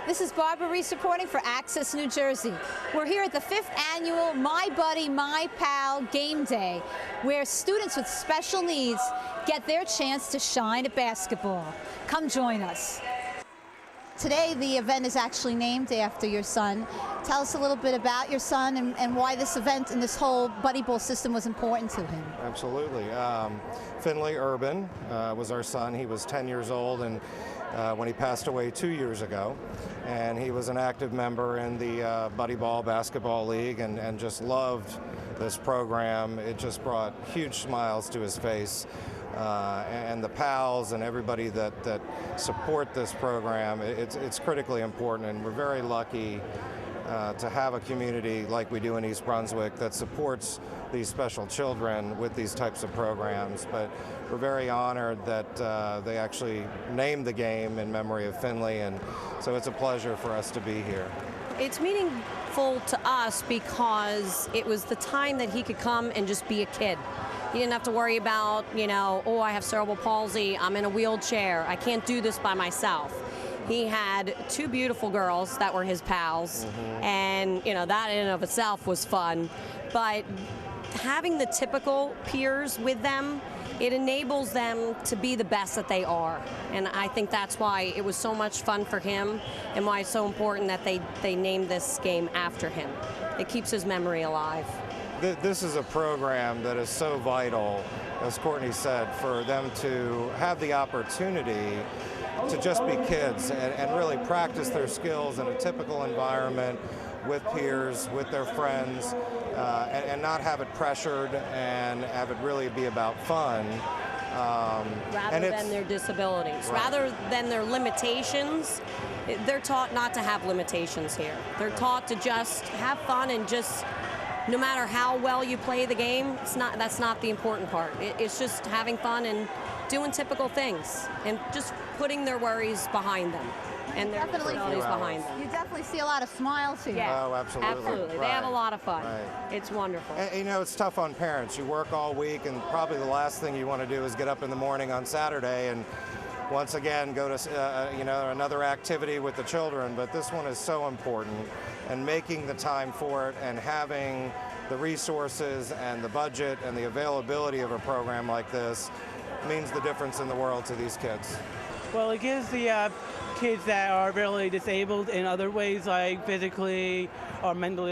This is Barbara Reiss reporting for Access New Jersey. We're here at the 5th annual My Buddy, My Pal Game Day, where students with special needs get their chance to shine at basketball. Come join us. Today the event is actually named after your son. Tell us a little bit about your son and why this event and this whole buddy ball system was important to him. Absolutely. Finley Urban was our son. He was 10 years old and when he passed away 2 years ago. And he was an active member in the Buddy Ball Basketball League and just loved this program. It just brought huge smiles to his face. And the pals and everybody that support this program, it's critically important, and we're very lucky to have a community like we do in East Brunswick that supports these special children with these types of programs. But we're very honored that they actually named the game in memory of Finley, and so it's a pleasure for us to be here. It's meaningful to us because it was the time that he could come and just be a kid. He didn't have to worry about, oh, I have cerebral palsy, I'm in a wheelchair, I can't do this by myself. He had two beautiful girls that were his pals, and that in and of itself was fun. But having the typical peers with them, it enables them to be the best that they are. And I think that's why it was so much fun for him and why it's so important that they named this game after him. It keeps his memory alive. This is a program that is so vital, as Courtney said, for them to have the opportunity to just be kids and really practice their skills in a typical environment with peers, with their friends, and not have it pressured and have it really be about fun. Rather than their disabilities, right. Rather than their limitations, they're taught not to have limitations here. They're taught to just have fun and just, no matter how well you play the game, that's not the important part. It's just having fun and doing typical things and just putting their worries behind them and their disabilities behind them. You definitely see a lot of smiles here. Yeah, oh, absolutely. Absolutely. Right. They have a lot of fun. Right. It's wonderful. And, it's tough on parents. You work all week, and probably the last thing you want to do is get up in the morning on Saturday and once again go to another activity with the children. But this one is so important, and making the time for it and having the resources and the budget and the availability of a program like this means the difference in the world to these kids. Well, it gives the kids that are really disabled in other ways, like physically or mentally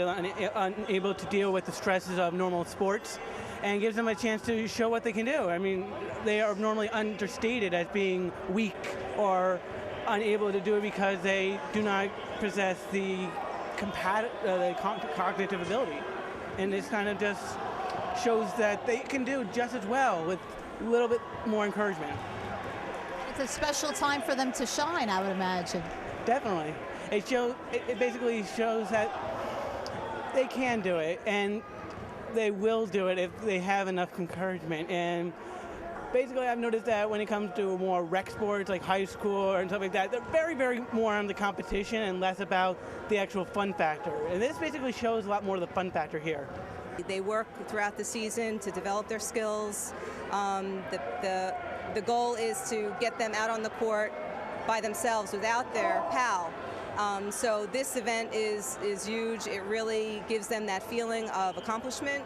unable to deal with the stresses of normal sports, and gives them a chance to show what they can do. I mean, they are normally understated as being weak or unable to do it because they do not possess the cognitive ability. And this kind of just shows that they can do just as well with a little bit more encouragement. It's a special time for them to shine, I would imagine. Definitely. It basically shows that they can do it, and they will do it if they have enough encouragement. And basically, I've noticed that when it comes to more rec sports like high school and stuff like that, they're very, very more on the competition and less about the actual fun factor. And this basically shows a lot more of the fun factor here. They work throughout the season to develop their skills. The goal is to get them out on the court by themselves without their pal. So this event is huge. It really gives them that feeling of accomplishment.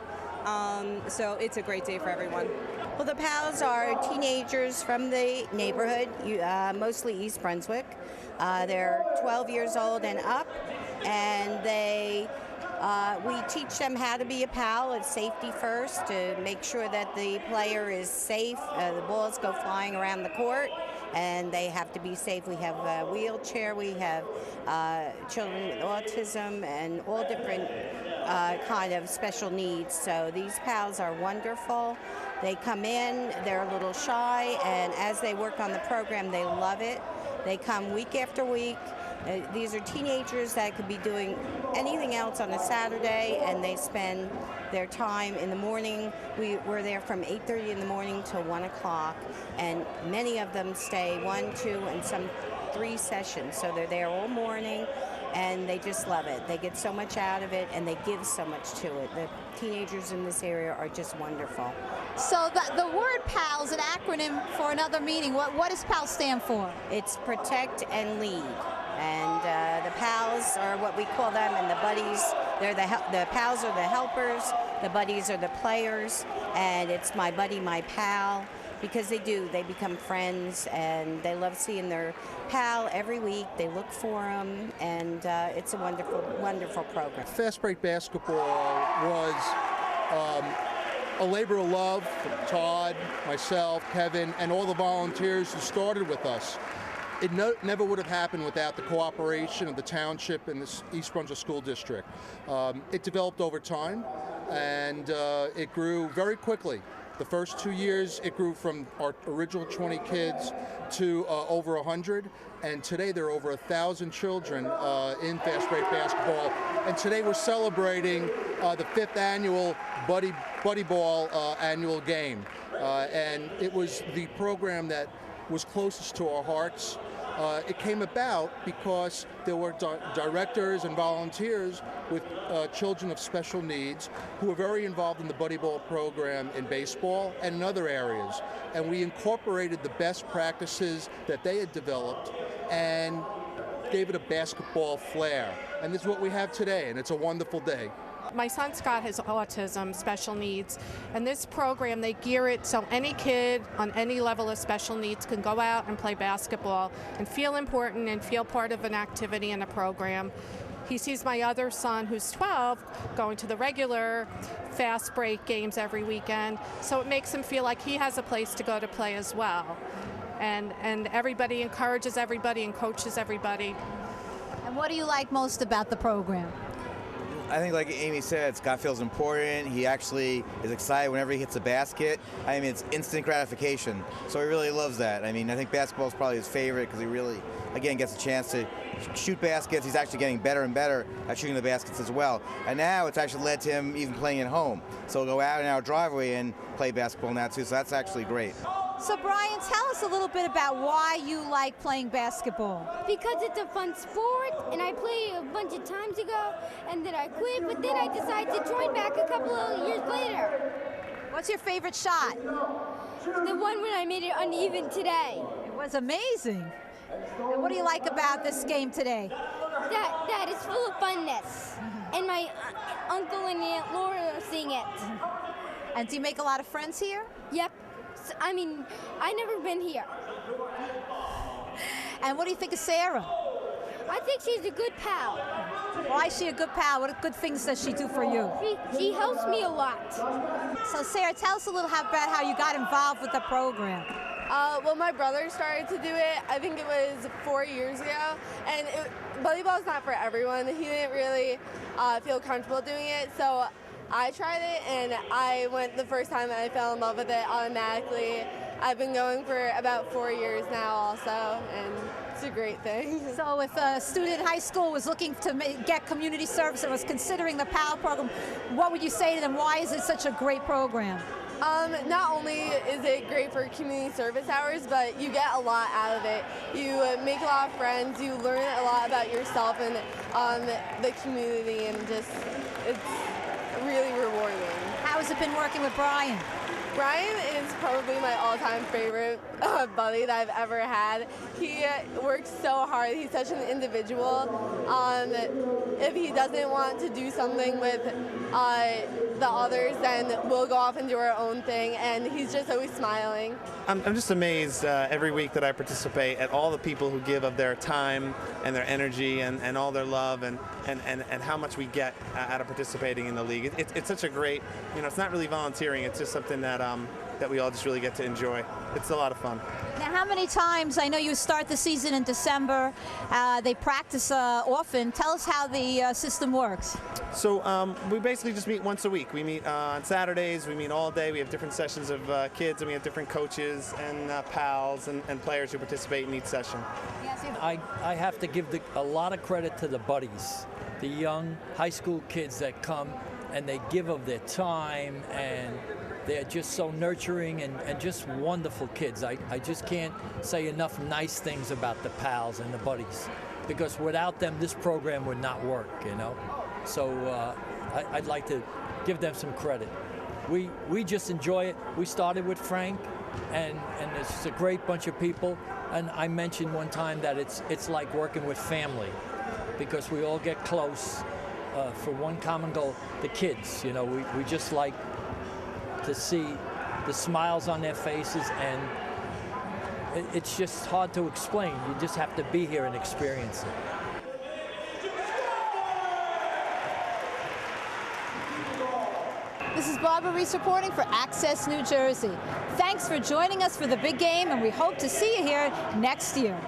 So it's a great day for everyone. Well, the pals are teenagers from the neighborhood, mostly East Brunswick. They're 12 years old and up, and we teach them how to be a pal. It's safety first, to make sure that the player is safe. The balls go flying around the court, and they have to be safe. We have a wheelchair, we have children with autism, and all different kind of special needs. So these pals are wonderful. They come in, they're a little shy, and as they work on the program, they love it. They come week after week. These are teenagers that could be doing anything else on a Saturday, and they spend their time in the morning. We're there from 8:30 in the morning till 1 o'clock, and many of them stay 1, 2, and some 3 sessions. So they're there all morning, and they just love it. They get so much out of it, and they give so much to it. The teenagers in this area are just wonderful. So the word PAL is an acronym for another meaning. What does PAL stand for? It's protect and lead. And the pals are what we call them, and the buddies, the pals are the helpers, the buddies are the players, and it's my buddy, my pal, because they become friends, and they love seeing their pal every week. They look for them, and it's a wonderful, wonderful program. Fast break basketball was a labor of love from Todd, myself, Kevin, and all the volunteers who started with us. It never would have happened without the cooperation of the township and the East Brunswick School District. It developed over time, and it grew very quickly. The first 2 years, it grew from our original 20 kids to over 100, and today there are over 1,000 children in fast break basketball. And today we're celebrating the 5th annual Buddy Ball annual game, and it was the program that was closest to our hearts. It came about because there were directors and volunteers with children of special needs who were very involved in the Buddy Ball program in baseball and in other areas. And we incorporated the best practices that they had developed and gave it a basketball flair. And this is what we have today, and it's a wonderful day. My son Scott has autism, special needs, and this program, they gear it so any kid on any level of special needs can go out and play basketball and feel important and feel part of an activity in a program. He sees my other son, who's 12, going to the regular fast break games every weekend, so it makes him feel like he has a place to go to play as well. And everybody encourages everybody and coaches everybody. And what do you like most about the program? I think, like Amy said, Scott feels important. He actually is excited whenever he hits a basket. I mean, it's instant gratification. So he really loves that. I mean, I think basketball is probably his favorite because he really, again, gets a chance to shoot baskets. He's actually getting better and better at shooting the baskets as well. And now it's actually led to him even playing at home. So he'll go out in our driveway and play basketball now, too. So that's actually great. So Brian, tell us a little bit about why you like playing basketball. Because it's a fun sport, and I played a bunch of times ago, and then I quit, but then I decided to join back a couple of years later. What's your favorite shot? The one when I made it uneven today. It was amazing. And what do you like about this game today? That is full of funness, and my uncle and Aunt Laura are seeing it. And do you make a lot of friends here? Yep. I mean, I've never been here. And what do you think of Sarah? I think she's a good pal. Why is she a good pal? What good things does she do for you? She helps me a lot. So Sarah, tell us a little about how you got involved with the program. Well, my brother started to do it, I think it was 4 years ago, and Buddy Ball is not for everyone. He didn't really feel comfortable doing it, so I tried it, and I went the first time, and I fell in love with it automatically. I've been going for about 4 years now also, and it's a great thing. So if a student in high school was looking to get community service and was considering the PAL program, what would you say to them? Why is it such a great program? Not only is it great for community service hours, but you get a lot out of it. You make a lot of friends, you learn a lot about yourself and the community, and just, it's really rewarding. How has it been working with Brian? Brian is probably my all-time favorite buddy that I've ever had. He works so hard. He's such an individual. If he doesn't want to do something with the others, then we'll go off and do our own thing, and he's just always smiling. I'm just amazed every week that I participate at all the people who give of their time and their energy and all their love and how much we get out of participating in the league. It's such a great, it's not really volunteering, it's just something that we all just really get to enjoy. It's a lot of fun. Now, how many times, I know you start the season in December, they practice often. Tell us how the system works. So we basically just meet once a week. We meet on Saturdays, we meet all day, we have different sessions of kids, and we have different coaches and pals and players who participate in each session. Yes, I have to give a lot of credit to the buddies, the young high school kids that come and they give of their time, and they're just so nurturing and just wonderful kids. I just can't say enough nice things about the pals and the buddies, because without them, this program would not work, So I'd like to give them some credit. We just enjoy it. We started with Frank, and it's just a great bunch of people. And I mentioned one time that it's like working with family, because we all get close for one common goal, the kids. You know, we just like to see the smiles on their faces, and it's just hard to explain. You just have to be here and experience it. This is Barbara Reiss reporting for Access New Jersey. Thanks for joining us for the big game, and we hope to see you here next year.